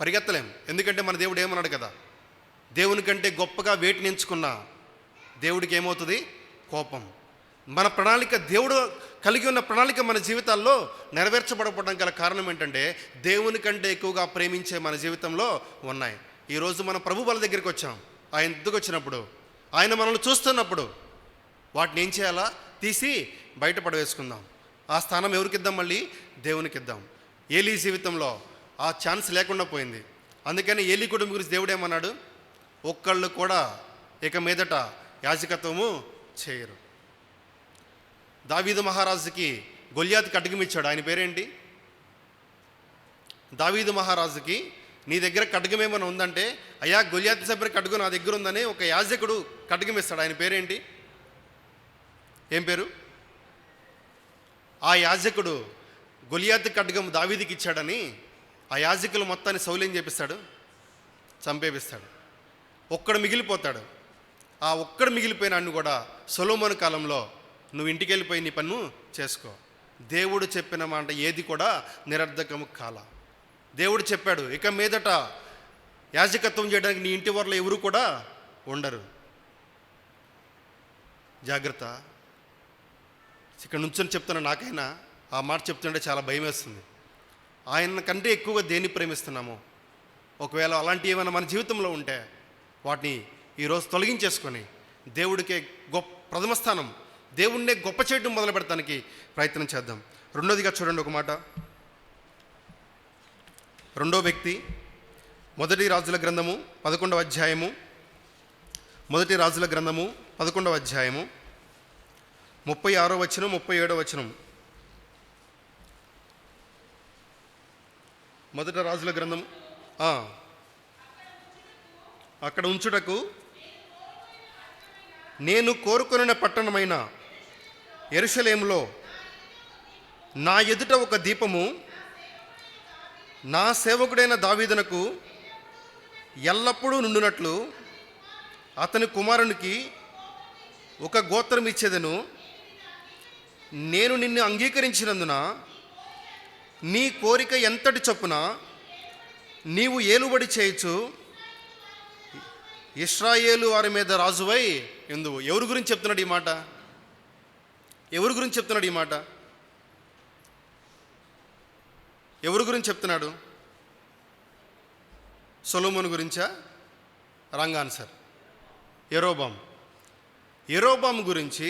Speaker 1: పరిగెత్తలేం. ఎందుకంటే మన దేవుడు ఏమన్నాడు కదా, దేవుని కంటే గొప్పగా వేటిని ఎంచుకున్నా దేవుడికి ఏమవుతుంది? కోపం. మన ప్రణాళిక, దేవుడు కలిగి ఉన్న ప్రణాళిక మన జీవితాల్లో నెరవేర్చబడకపోవడం గల కారణం ఏంటంటే దేవుని కంటే ఎక్కువగా ప్రేమించే మన జీవితంలో ఉన్నాయి. ఈరోజు మనం ప్రభు బల దగ్గరికి వచ్చాం. ఆయన ఎద్దుకు వచ్చినప్పుడు, ఆయన మనల్ని చూస్తున్నప్పుడు వాటిని ఏం చేయాలా? తీసి బయట పడవేసుకుందాం. ఆ స్థానం ఎవరికి ఇద్దాం? మళ్ళీ దేవునికి ఇద్దాం. ఏలీ జీవితంలో ఆ ఛాన్స్ లేకుండా పోయింది. అందుకని ఏలీ కుటుంబం గురించి దేవుడు ఏమన్నాడు? ఒక్కళ్ళు కూడా ఇక మీదట యాజకత్వము చేయరు. దావీదు మహారాజుకి గొల్యాతు ఖడ్గం ఇచ్చాడు. ఆయన పేరేంటి? దావీదు మహారాజుకి నీ దగ్గర ఖడ్గం ఏమైనా ఉందంటే, అయ్యా గొల్యాతు సభ్యుల ఖడ్గం నా దగ్గర ఉందని ఒక యాజకుడు ఖడ్గం ఇస్తాడు. ఆయన పేరేంటి? ఏం పేరు? ఆ యాజకుడు గొల్యాతు ఖడ్గం దావీదుకి ఇచ్చాడని ఆ యాజకులు మొత్తాన్ని సౌలు ఏం చేపిస్తాడు? చంపేపిస్తాడు. ఒక్కడు మిగిలిపోతాడు. ఆ ఒక్కడు మిగిలిపోయిన అన్ను కూడా సొలొమోను కాలంలో నువ్వు ఇంటికి వెళ్ళిపోయి నీ పన్ను చేసుకో. దేవుడు చెప్పిన మాట ఏది కూడా నిరర్ధకము కాల. దేవుడు చెప్పాడు, ఇక మీదట యాజకత్వం చేయడానికి నీ ఇంటి వారిలో ఎవరు కూడా ఉండరు. జాగ్రత్త. ఇక్కడ నుంచొని చెప్తున్నా, నాకైనా ఆ మాట చెప్తుంటే చాలా భయం వేస్తుంది. ఆయన కంటే ఎక్కువగా దేన్ని ప్రేమిస్తున్నాము? ఒకవేళ అలాంటి ఏమైనా మన జీవితంలో ఉంటే వాటిని ఈరోజు తొలగించేసుకొని దేవుడికే ప్రథమ స్థానం, దేవుణ్ణే గొప్ప చేయడం మొదలు పెడతానికి ప్రయత్నం చేద్దాం. రెండోదిగా చూడండి ఒక మాట. రెండో వ్యక్తి మొదటి రాజుల గ్రంథము 11వ అధ్యాయము, మొదటి రాజుల గ్రంథము 11వ అధ్యాయము 36వ వచనం 37వ వచనం. మొదటి రాజుల గ్రంథం. అక్కడ ఉంచుటకు నేను కోరుకొనిన పట్టణమైన యెరూషలేములో నా ఎదుట ఒక దీపము నా సేవకుడైన దావీదునకు ఎల్లప్పుడూ నుండునట్లు అతని కుమారునికి ఒక గోత్రం ఇచ్చేదను. నేను నిన్ను అంగీకరించినందున నీ కోరిక ఎంతటి చొప్పున నీవు ఏలుబడి చేయొచ్చు. ఇశ్రాయేలు వారి మీద రాజువై ఎందువు. ఎవరి గురించి చెప్తున్నాడు ఈ మాట? ఎవరి గురించి చెప్తున్నాడు ఈ మాట? ఎవరి గురించి చెప్తున్నాడు? సొలొమోను గురించా? Wrong answer. యెరోబాము గురించి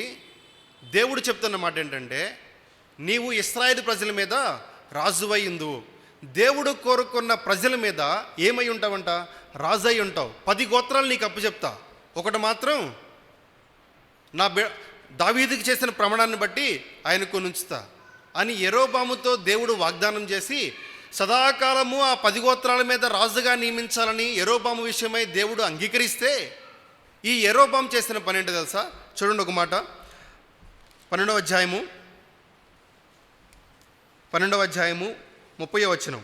Speaker 1: దేవుడు చెప్తున్న మాట ఏంటంటే, నీవు ఇశ్రాయేలు ప్రజల మీద రాజువై ఉందువు. దేవుడు కోరుకున్న ప్రజల మీద ఏమై ఉంటావంట? రాజై ఉంటావు. 10 గోత్రాలు నీకు అప్పచెప్తా, ఒకటి మాత్రం నా దావీదుకి చేసిన ప్రమాణాన్ని బట్టి ఆయనకు నుంచుతా అని యెరోబాముతో దేవుడు వాగ్దానం చేసి సదాకాలము ఆ 10 గోత్రాల మీద రాజుగా నియమించాలని యెరోబాము విషయమై దేవుడు అంగీకరిస్తే, ఈ యెరోబాము చేసిన పని ఏంటో తెలుసా? చూడండి ఒక మాట. 12వ అధ్యాయము 30వ వచనం,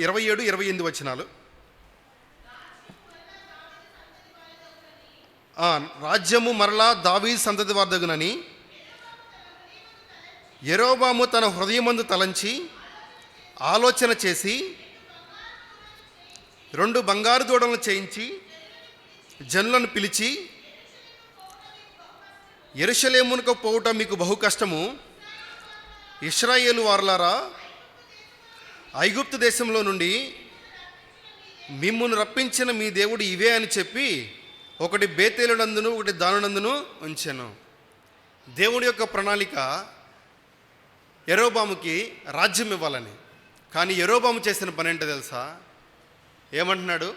Speaker 1: 27, 28 వచనాలు. రాజ్యము మరలా దావీదు సంతతి వారదగునని యెరోబాము తన హృదయమందు తలంచి ఆలోచన చేసి 2 బంగారు దూడలను చేయించి జనులను పిలిచి, యెరూషలేమునకు పోవుట మీకు బహు కష్టము. ఇశ్రాయేలు వారలారా, ఐగుప్తు దేశంలో నుండి మిమ్మును రప్పించిన మీ దేవుడు ఇవే అని చెప్పి ఒకటి బేతేలునందును ఒకటి దానునందును ఉంచెను. దేవుడి యొక్క ప్రణాళిక యెరోబాముకి రాజ్యం ఇవ్వాలని. కానీ యెరోబాము చేసిన పని ఏంటో తెలుసా? ఏమంటున్నాడు?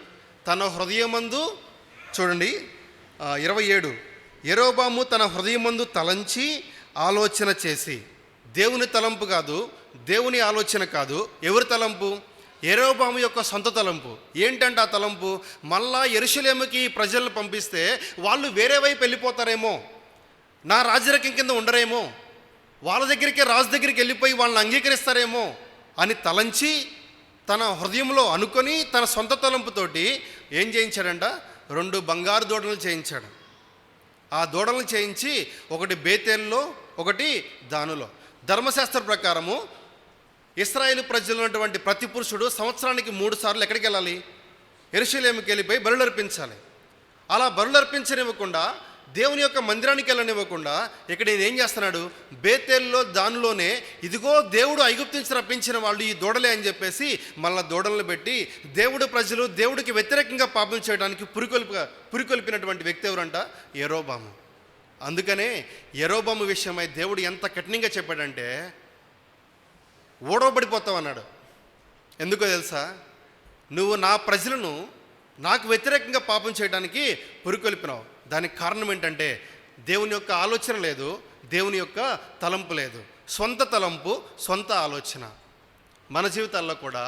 Speaker 1: తన హృదయమందు, చూడండి 27, యెరోబాము తన హృదయమందు తలంచి ఆలోచన చేసి. దేవుని తలంపు కాదు, దేవుని ఆలోచన కాదు. ఎవరి తలంపు? యెరోబాము యొక్క సొంత తలంపు. ఏంటంటే ఆ తలంపు, మళ్ళా యెరూషలేముకి ప్రజలను పంపిస్తే వాళ్ళు వేరే వైపు వెళ్ళిపోతారేమో, నా రాజరికం కింద ఉండరేమో, వాళ్ళ దగ్గరికి రాజు దగ్గరికి వెళ్ళిపోయి వాళ్ళని అంగీకరిస్తారేమో అని తలంచి తన హృదయంలో అనుకొని తన సొంత తలంపుతోటి ఏం చేయించాడంట? 2 బంగారు దూడలను చేయించాడు. ఆ దూడలను చేయించి ఒకటి బేతేల్లో ఒకటి దానులో. ధర్మశాస్త్ర ప్రకారము ఇశ్రాయేలు ప్రజలు ఉన్నటువంటి ప్రతి పురుషుడు సంవత్సరానికి 3 సార్లు ఎక్కడికి వెళ్ళాలి? యెరూషలేముకి వెళ్ళిపోయి బలులు అర్పించాలి. అలా బలులు అర్పించనివ్వకుండా, దేవుని యొక్క మందిరానికి వెళ్ళనివ్వకుండా ఇక్కడ ఏం చేస్తున్నాడు? బేతేల్లో దానిలోనే ఇదిగో దేవుడు ఐగుప్తు నుంచి రప్పించిన వాళ్ళు ఈ దూడలే అని చెప్పేసి మళ్ళీ దూడలను పెట్టి దేవుడు ప్రజలు దేవుడికి వ్యతిరేకంగా పాపం చేయడానికి పురికొల్పినటువంటి వ్యక్తి ఎవరంట? యెరోబాము. అందుకనే యెరోబాము విషయమై దేవుడు ఎంత కఠినంగా చెప్పాడంటే, ఓడవబడిపోతావు అన్నాడు. ఎందుకో తెలుసా? నువ్వు నా ప్రజలను నాకు వ్యతిరేకంగా పాపం చేయడానికి పురికొల్పినావు. దానికి కారణం ఏంటంటే దేవుని యొక్క ఆలోచన లేదు, దేవుని యొక్క తలంపు లేదు. సొంత తలంపు, సొంత ఆలోచన. మన జీవితాల్లో కూడా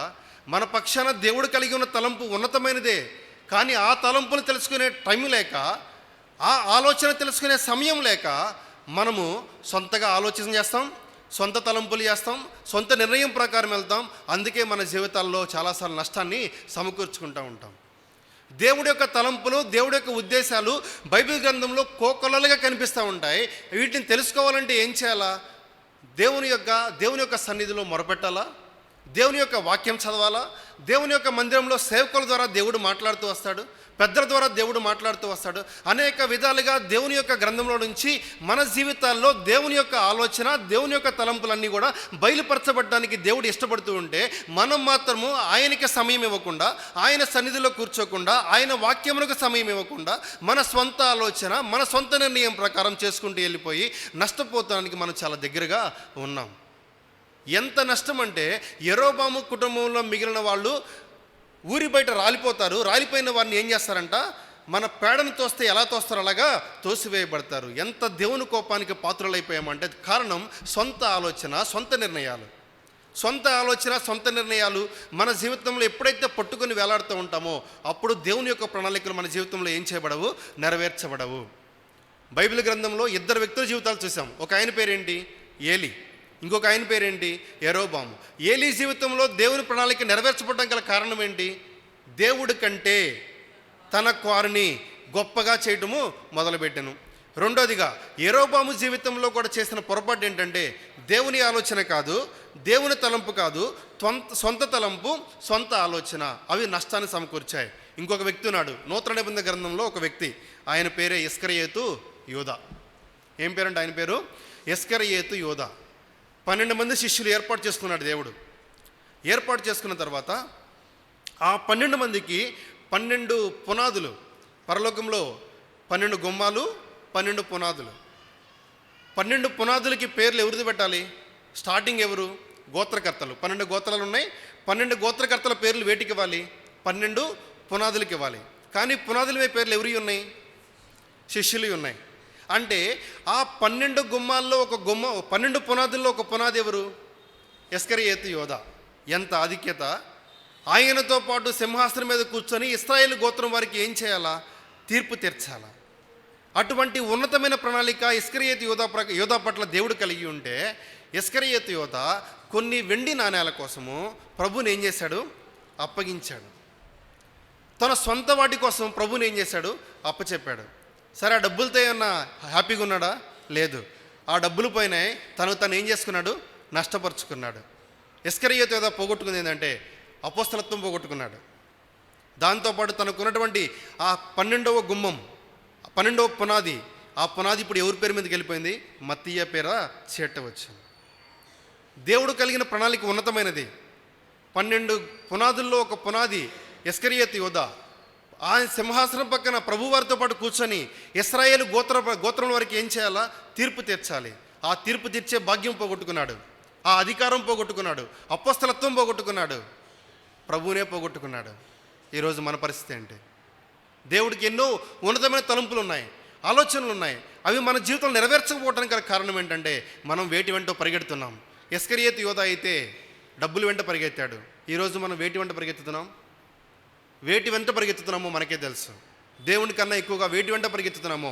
Speaker 1: మన పక్షాన దేవుడు కలిగి ఉన్న తలంపు ఉన్నతమైనదే. కానీ ఆ తలంపును తెలుసుకునే టైం లేక, ఆ ఆలోచన తెలుసుకునే సమయం లేక మనము సొంతగా ఆలోచన చేస్తాం, సొంత తలంపులు చేస్తాం, సొంత నిర్ణయం ప్రకారం వెళ్తాం. అందుకే మన జీవితాల్లో చాలాసార్లు నష్టాన్ని సమకూర్చుకుంటూ ఉంటాం. దేవుడి యొక్క తలంపులు, దేవుడి యొక్క ఉద్దేశాలు బైబిల్ గ్రంథంలో కోకొల్లలుగా కనిపిస్తూ ఉంటాయి. వీటిని తెలుసుకోవాలంటే ఏం చేయాలా? దేవుని యొక్క సన్నిధిలో మొరపెట్టాలా? దేవుని యొక్క వాక్యం చదవాలా? దేవుని యొక్క మందిరంలో సేవకుల ద్వారా దేవుడు మాట్లాడుతూ వస్తాడు, పెద్దల ద్వారా దేవుడు మాట్లాడుతూ వస్తాడు. అనేక విధాలుగా దేవుని యొక్క గ్రంథంలో నుంచి మన జీవితాల్లో దేవుని యొక్క ఆలోచన, దేవుని యొక్క తలంపులన్నీ కూడా బయలుపరచబడడానికి దేవుడు ఇష్టపడుతూ ఉంటే, మనం మాత్రము ఆయనకి సమయం ఇవ్వకుండా, ఆయన సన్నిధిలో కూర్చోకుండా, ఆయన వాక్యములకు సమయం ఇవ్వకుండా మన స్వంత ఆలోచన, మన సొంత నిర్ణయం ప్రకారం చేసుకుంటూ వెళ్ళిపోయి నష్టపోతానికి మనం చాలా దగ్గరగా ఉన్నాం. ఎంత నష్టం అంటే, యెరోబాము కుటుంబంలో మిగిలిన వాళ్ళు ఊరి బయట రాలిపోతారు. రాలిపోయిన వారిని ఏం చేస్తారంట? మన పేడను తోస్తే ఎలా తోస్తారో అలాగా తోసివేయబడతారు. ఎంత దేవుని కోపానికి పాత్రలైపోయామంటే కారణం సొంత ఆలోచన, సొంత నిర్ణయాలు. సొంత ఆలోచన, సొంత నిర్ణయాలు మన జీవితంలో ఎప్పుడైతే పట్టుకొని వేలాడుతూ ఉంటామో అప్పుడు దేవుని యొక్క ప్రణాళికలు మన జీవితంలో ఏం చేయబడవు? నెరవేర్చబడవు. బైబిల్ గ్రంథంలో ఇద్దరు వ్యక్తుల జీవితాలు చూసాం. ఒక ఆయన పేరేంటి? ఏలి. ఇంకొక ఆయన పేరేంటి? యెరోబాము. ఏలీ జీవితంలో దేవుని ప్రణాళిక నెరవేర్చబడడం గల కారణం ఏంటి? దేవుడి కంటే తన వారిని గొప్పగా చేయటము మొదలుపెట్టెను. రెండోదిగా యెరోబాము జీవితంలో కూడా చేసిన పొరపాటు ఏంటంటే, దేవుని ఆలోచన కాదు, దేవుని తలంపు కాదు, సొంత తలంపు, సొంత ఆలోచన, అవి నష్టాన్ని సమకూర్చాయి. ఇంకొక వ్యక్తి ఉన్నాడు నూతన నిబంధన గ్రంథంలో, ఒక వ్యక్తి. ఆయన పేరే ఇస్కరియోతు యోధా. ఏం పేరంటే ఆయన పేరు? ఇస్కరియోతు యోధా. 12 మంది శిష్యులు ఏర్పాటు చేసుకున్నాడు దేవుడు. ఏర్పాటు చేసుకున్న తర్వాత ఆ 12 మందికి 12 పునాదులు, పరలోకంలో 12 గుమ్మాలు, 12 పునాదులు. 12 పునాదులకి పేర్లు ఎవరిది పెట్టాలి? స్టార్టింగ్ ఎవరు? గోత్రకర్తలు. 12 గోత్రాలు ఉన్నాయి. 12 గోత్రకర్తల పేర్లు వేటికి ఇవ్వాలి? 12 పునాదులకి ఇవ్వాలి. కానీ పునాదుల మీద పేర్లు ఎవరి ఉన్నాయి? శిష్యులు ఉన్నాయి. అంటే ఆ 12 గుమ్మాల్లో ఒక గుమ్మ, 12 పునాదుల్లో ఒక పునాది ఎవరు? ఇస్కరియోతు యోధా. ఎంత ఆధిక్యత! ఆయనతో పాటు సింహాసనం మీద కూర్చొని ఇశ్రాయేలు గోత్రం వారికి ఏం చేయాలా? తీర్పు తీర్చాలా. అటువంటి ఉన్నతమైన ప్రణాళిక ఇస్కరియోతు యోధా పట్ల దేవుడు కలిగి ఉంటే, ఇస్కరియోతు యోధా కొన్ని వెండి నాణేల కోసము ప్రభువుని ఏం చేశాడు? అప్పగించాడు. తన సొంత వాటి కోసం ప్రభువుని ఏం చేశాడు? అప్పచెప్పాడు. సరే, ఆ డబ్బులతో ఏమన్నా హ్యాపీగా ఉన్నాడా? లేదు. ఆ డబ్బులు పోయినాయి, తను ఏం చేసుకున్నాడు? నష్టపరుచుకున్నాడు. ఇస్కరియోతు యోధా పోగొట్టుకుంది ఏంటంటే అపోస్తలత్వం పోగొట్టుకున్నాడు. దాంతోపాటు తనకున్నటువంటి ఆ 12వ గుమ్మం, 12వ పునాది, ఆ పునాది ఇప్పుడు ఎవరి పేరు మీదకి వెళ్ళిపోయింది? మత్తీయ పేర చేర్చవచ్చు. దేవుడు కలిగిన ప్రణాళిక ఉన్నతమైనది. 12 పునాదుల్లో ఒక పునాది ఇస్కరియోతు యోధా. ఆయన సింహాసనం పక్కన ప్రభువారితో పాటు కూర్చొని ఇశ్రాయేలు గోత్రం వారికి ఏం చేయాలా? తీర్పు తీర్చాలి. ఆ తీర్పు తీర్చే భాగ్యం పోగొట్టుకున్నాడు, ఆ అధికారం పోగొట్టుకున్నాడు, అపోస్తలత్వం పోగొట్టుకున్నాడు, ప్రభువునే పోగొట్టుకున్నాడు. ఈరోజు మన పరిస్థితి ఏంటి? దేవుడికి ఎన్నో ఉన్నతమైన తలంపులు ఉన్నాయి, ఆలోచనలు ఉన్నాయి. అవి మన జీవితంలో నెరవేర్చకపోవడానికి గల కారణం ఏంటంటే మనం వేటి వెంట పరిగెడుతున్నాం. ఇస్కరియోతు యోధా అయితే డబ్బులు వెంట పరిగెత్తాడు. ఈరోజు మనం వేటి వెంట పరిగెత్తుతున్నాం? వేటి వెంట పరిగెత్తుతున్నామో మనకే తెలుసు. దేవుని కన్నా ఎక్కువగా వేటి వెంట పరిగెత్తుతున్నామో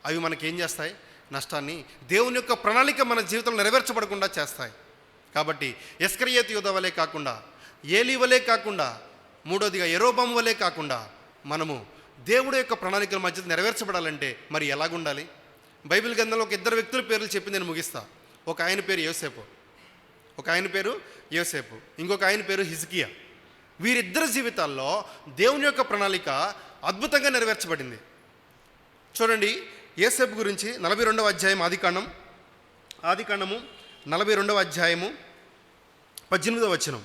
Speaker 1: అవి మనకేం చేస్తాయి? నష్టాన్ని. దేవుని యొక్క ప్రణాళిక మన జీవితంలో నెరవేర్చబడకుండా చేస్తాయి. కాబట్టి ఇస్కరియోతు యోధా వలే కాకుండా, ఏలీ వలే కాకుండా, మూడోదిగా యెరోబాము వలే కాకుండా మనము దేవుడి యొక్క ప్రణాళికల మధ్య నెరవేర్చబడాలంటే మరి ఎలాగుండాలి? బైబిల్ గ్రంథంలో ఒక ఇద్దరు వ్యక్తుల పేర్లు చెప్పి నేను ముగిస్తా. ఒక ఆయన పేరు యోసేపు, ఇంకొక ఆయన పేరు హిజ్కియా. వీరిద్దరి జీవితాల్లో దేవుని యొక్క ప్రణాళిక అద్భుతంగా నెరవేర్చబడింది. చూడండి, యోసేపు గురించి 42వ అధ్యాయం, ఆదికాండము 42వ అధ్యాయము 18వ వచనం.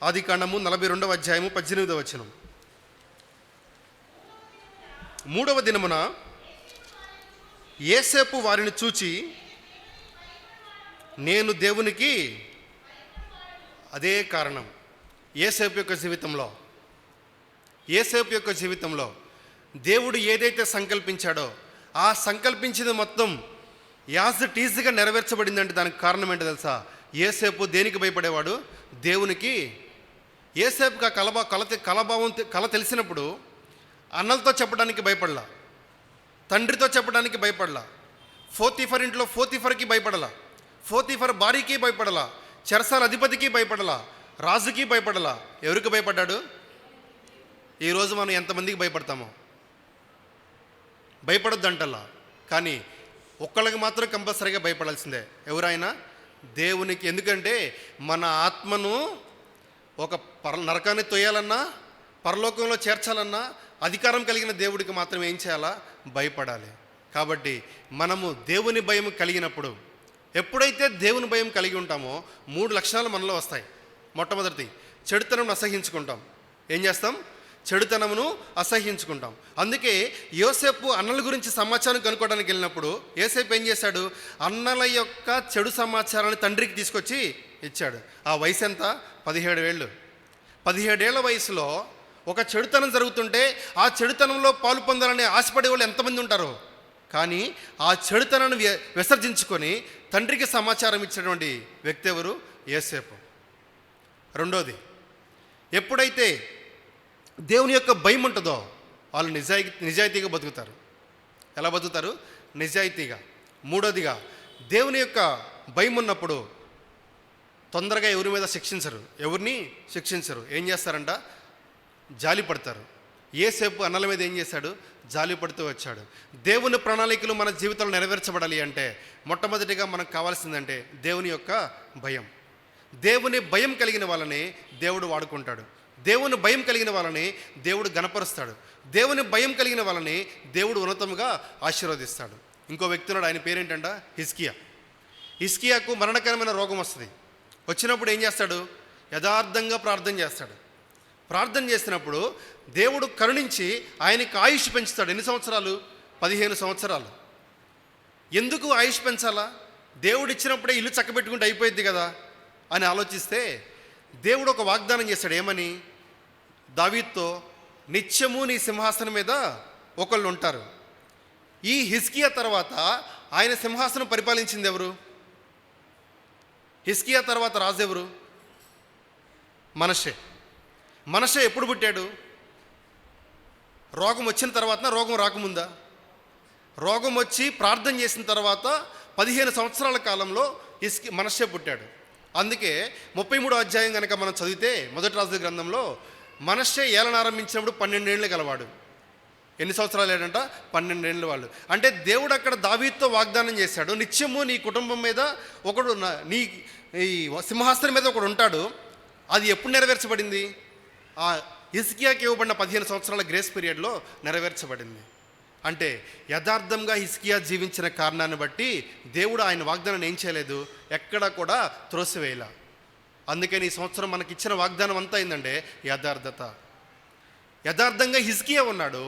Speaker 1: ఆదికాండము 42వ అధ్యాయము 18వ వచనం. 3వ దినమున యోసేపు వారిని చూచి, నేను దేవునికి, అదే కారణం యోసేపు యొక్క జీవితంలో దేవుడు ఏదైతే సంకల్పించాడో ఆ సంకల్పించింది మొత్తం యాజ్ ఇట్ ఈజ్గా నెరవేర్చబడిందంటే దానికి కారణం ఏంటో తెలుసా? యోసేపు దేనికి భయపడేవాడు? దేవునికి. యోసేపుకి ఆ కళ తెలిసినప్పుడు అన్నలతో చెప్పడానికి భయపడలా, తండ్రితో చెప్పడానికి భయపడలా, పోతీఫర్ ఇంట్లో పోతీఫర్కి భయపడలా, పోతీఫర్ భార్యకి భయపడలా, చెరసాల అధిపతికి భయపడలా, రాజుకి భయపడలా. ఎవరికి భయపడ్డాడు? ఈరోజు మనం ఎంతమందికి భయపడతామో. భయపడొద్దంటల్లా, కానీ ఒక్కళ్ళకి మాత్రం కంపల్సరీగా భయపడాల్సిందే. ఎవరైనా దేవునికి. ఎందుకంటే మన ఆత్మను ఒక నరకాన్ని తొయ్యాలన్నా, పరలోకంలో చేర్చాలన్నా అధికారం కలిగిన దేవుడికి మాత్రం ఏం చేయాలా? భయపడాలి. కాబట్టి మనము దేవుని భయం కలిగినప్పుడు, ఎప్పుడైతే దేవుని భయం కలిగి ఉంటామో 3 లక్షణాలు మనలో వస్తాయి. మొట్టమొదటిది, చెడుతనం అసహించుకుంటాం. ఏం చేస్తాం? చెడుతనమును అసహించుకుంటాం. అందుకే యోసేపు అన్నల గురించి సమాచారం కనుక్కోవడానికి వెళ్ళినప్పుడు యోసేపు ఏం చేశాడు? అన్నల యొక్క చెడు సమాచారాన్ని తండ్రికి తీసుకొచ్చి ఇచ్చాడు. ఆ వయసు ఎంత? 17 ఏళ్ళు. 17 ఏళ్ల వయసులో ఒక చెడుతనం జరుగుతుంటే ఆ చెడుతనంలో పాలు పొందాలని ఆశపడే వాళ్ళు ఎంతమంది ఉంటారో, కానీ ఆ చెడుతనాన్ని విసర్జించుకొని తండ్రికి సమాచారం ఇచ్చినటువంటి వ్యక్తి ఎవరు? యోసేపు. రెండోది, ఎప్పుడైతే దేవుని యొక్క భయం ఉంటుందో వాళ్ళు నిజాయితీగా బతుకుతారు. ఎలా బతుకుతారు? నిజాయితీగా. మూడోదిగా, దేవుని యొక్క భయం ఉన్నప్పుడు తొందరగా ఎవరి మీద శిక్షించరు, ఎవరిని శిక్షించరు. ఏం చేస్తారంట? జాలి పడతారు. యోసేపు అన్నల మీద ఏం చేశాడు? జాలి పడుతూ వచ్చాడు. దేవుని ప్రణాళికలు మన జీవితంలో నెరవేర్చబడాలి అంటే మొట్టమొదటిగా మనకు కావాల్సిందంటే దేవుని యొక్క భయం. దేవుని భయం కలిగిన వాళ్ళని దేవుడు వాడుకుంటాడు. దేవుని భయం కలిగిన వాళ్ళని దేవుడు గణపరుస్తాడు. దేవుని భయం కలిగిన వాళ్ళని దేవుడు ఉన్నతంగా ఆశీర్వదిస్తాడు. ఇంకో వ్యక్తి ఉన్నాడు, ఆయన పేరేంటంట? హిజ్కియా. హిజ్కియాకు మరణకరమైన రోగం వస్తుంది. వచ్చినప్పుడు ఏం చేస్తాడు? యథార్థంగా ప్రార్థన చేస్తాడు. ప్రార్థన చేసినప్పుడు దేవుడు కరుణించి ఆయనకి ఆయుష్ పెంచుతాడు. ఎన్ని సంవత్సరాలు? 15 సంవత్సరాలు. ఎందుకు ఆయుష్ పెంచాలా? దేవుడు ఇచ్చినప్పుడే ఇల్లు చక్కబెట్టుకుంటే అయిపోయింది కదా అని ఆలోచిస్తే దేవుడు ఒక వాగ్దానం చేశాడు. ఏమని? దావీదుతో నిత్యము నీ సింహాసనం మీద ఒకళ్ళు ఉంటారు. ఈ హిజ్కియా తర్వాత ఆయన సింహాసనం పరిపాలించింది ఎవరు? హిజ్కియా తర్వాత రాజు ఎవరు? మనష్షే. మనష్షే ఎప్పుడు పుట్టాడు? రోగం వచ్చిన తర్వాత, రోగం రాకముందా? రోగం వచ్చి ప్రార్థన చేసిన తర్వాత 15 సంవత్సరాల కాలంలో మనష్షే పుట్టాడు. అందుకే 33వ అధ్యాయం కనుక మనం చదివితే మొదటి రాజుల గ్రంథంలో మనష్షే ఏలన ఆరంభించినప్పుడు 12 ఏళ్ళు గలవాడు. ఎన్ని సంవత్సరాలు లేడంట? 12 ఏళ్ళు వాళ్ళు. అంటే దేవుడు అక్కడ దావీదుతో వాగ్దానం చేశాడు, నిత్యము నీ కుటుంబం మీద ఒకడు, నీ ఈ సింహాసనం మీద ఒకడు ఉంటాడు. అది ఎప్పుడు నెరవేర్చబడింది? ఆ హిజ్కియాకి ఇవ్వబడిన 15 సంవత్సరాల గ్రేస్ పీరియడ్లో నెరవేర్చబడింది. అంటే యథార్థంగా హిజ్కియా జీవించిన కారణాన్ని బట్టి దేవుడు ఆయన వాగ్దానం ఏం చేయలేదు, ఎక్కడా కూడా త్రోసివేయలా. అందుకని ఈ సంవత్సరం మనకిచ్చిన వాగ్దానం అంతా ఏంటంటే యథార్థత. యథార్థంగా హిజ్కియా ఉన్నాడు.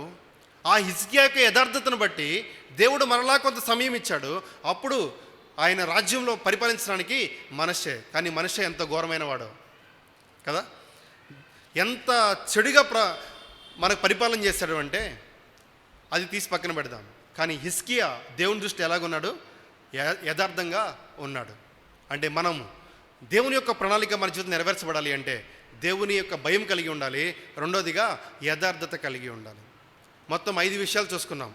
Speaker 1: ఆ హిజ్కియాకి యథార్థతను బట్టి దేవుడు మరలా కొంత సమయం ఇచ్చాడు. అప్పుడు ఆయన రాజ్యంలో పరిపాలించడానికి మనష్షే. కానీ మనష్షే ఎంత ఘోరమైన వాడు కదా, ఎంత చెడుగా మనకు పరిపాలన చేశాడు అంటే అది తీసి పక్కన పెడదాం. కానీ హిజ్కియా దేవుని దృష్టి ఎలాగున్నాడు? యథార్థంగా ఉన్నాడు. అంటే మనము దేవుని యొక్క ప్రణాళిక మన జీవితం నెరవేర్చబడాలి అంటే దేవుని యొక్క భయం కలిగి ఉండాలి. రెండోదిగా యథార్థత కలిగి ఉండాలి. మొత్తం 5 విషయాలు చూసుకున్నాం.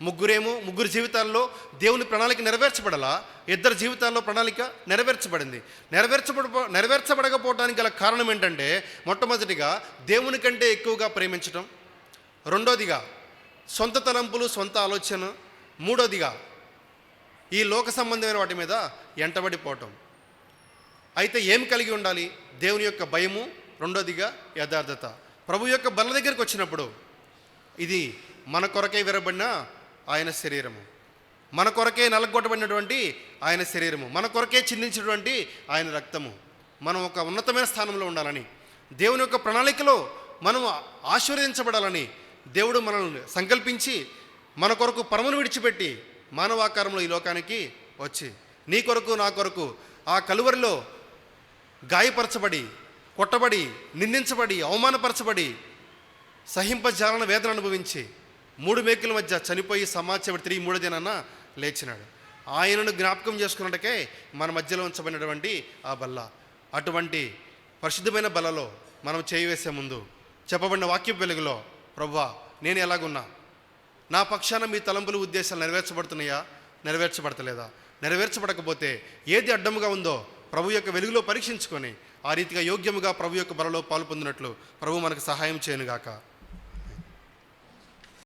Speaker 1: ముగ్గురు జీవితాల్లో దేవుని ప్రణాళిక నెరవేర్చబడాలా? 2 జీవితాల్లో ప్రణాళిక నెరవేర్చబడింది. నెరవేర్చబడకపోవడానికి గల కారణం ఏంటంటే మొట్టమొదటిగా దేవుని కంటే ఎక్కువగా ప్రేమించడం, రెండోదిగా సొంత తలంపులు, సొంత ఆలోచన, మూడోదిగా ఈ లోక సంబంధమైన వాటి మీద ఎంటబడిపోవటం. అయితే ఏమి కలిగి ఉండాలి? దేవుని యొక్క భయము, రెండోదిగా యథార్థత. ప్రభు యొక్క బల్ల దగ్గరికి వచ్చినప్పుడు ఇది మన కొరకే విరబడిన ఆయన శరీరము, మన కొరకే నలగొట్టబడినటువంటి ఆయన శరీరము, మన కొరకే చిందించినటువంటి ఆయన రక్తము. మనం ఒక ఉన్నతమైన స్థానంలో ఉండాలని, దేవుని యొక్క ప్రణాళికలో మనం ఆశీర్వదించబడాలని దేవుడు మనల్ని సంకల్పించి మన కొరకు పరమును విడిచిపెట్టి మానవాకారంలో ఈ లోకానికి వచ్చి నీ కొరకు నా కొరకు ఆ కలువరిలో గాయపరచబడి, కొట్టబడి, నిందించబడి, అవమానపరచబడి, సహింపజాలన వేదన అనుభవించి 3 మేకుల మధ్య చనిపోయి సమాచారం తిరిగి 3వ దినాన లేచినాడు. ఆయనను జ్ఞాపకం చేసుకున్నట్టుకే మన మధ్యలో ఉంచబడినటువంటి ఆ బల్ల. అటువంటి పరిశుద్ధమైన బల్లలో మనం చేయి వేసే ముందు చెప్పబడిన వాక్య వెలుగులో, ప్రభువా నేను ఎలాగున్నా, నా పక్షాన మీ తలంపులు ఉద్దేశాలు నెరవేర్చబడుతున్నాయా? నెరవేర్చబడతలేదా? నెరవేర్చబడకపోతే ఏది అడ్డముగా ఉందో ప్రభు యొక్క వెలుగులో పరీక్షించుకొని ఆ రీతిగా యోగ్యముగా ప్రభు యొక్క బలలో పాలు పొందినట్లు ప్రభు మనకు సహాయం చేయనుగాక.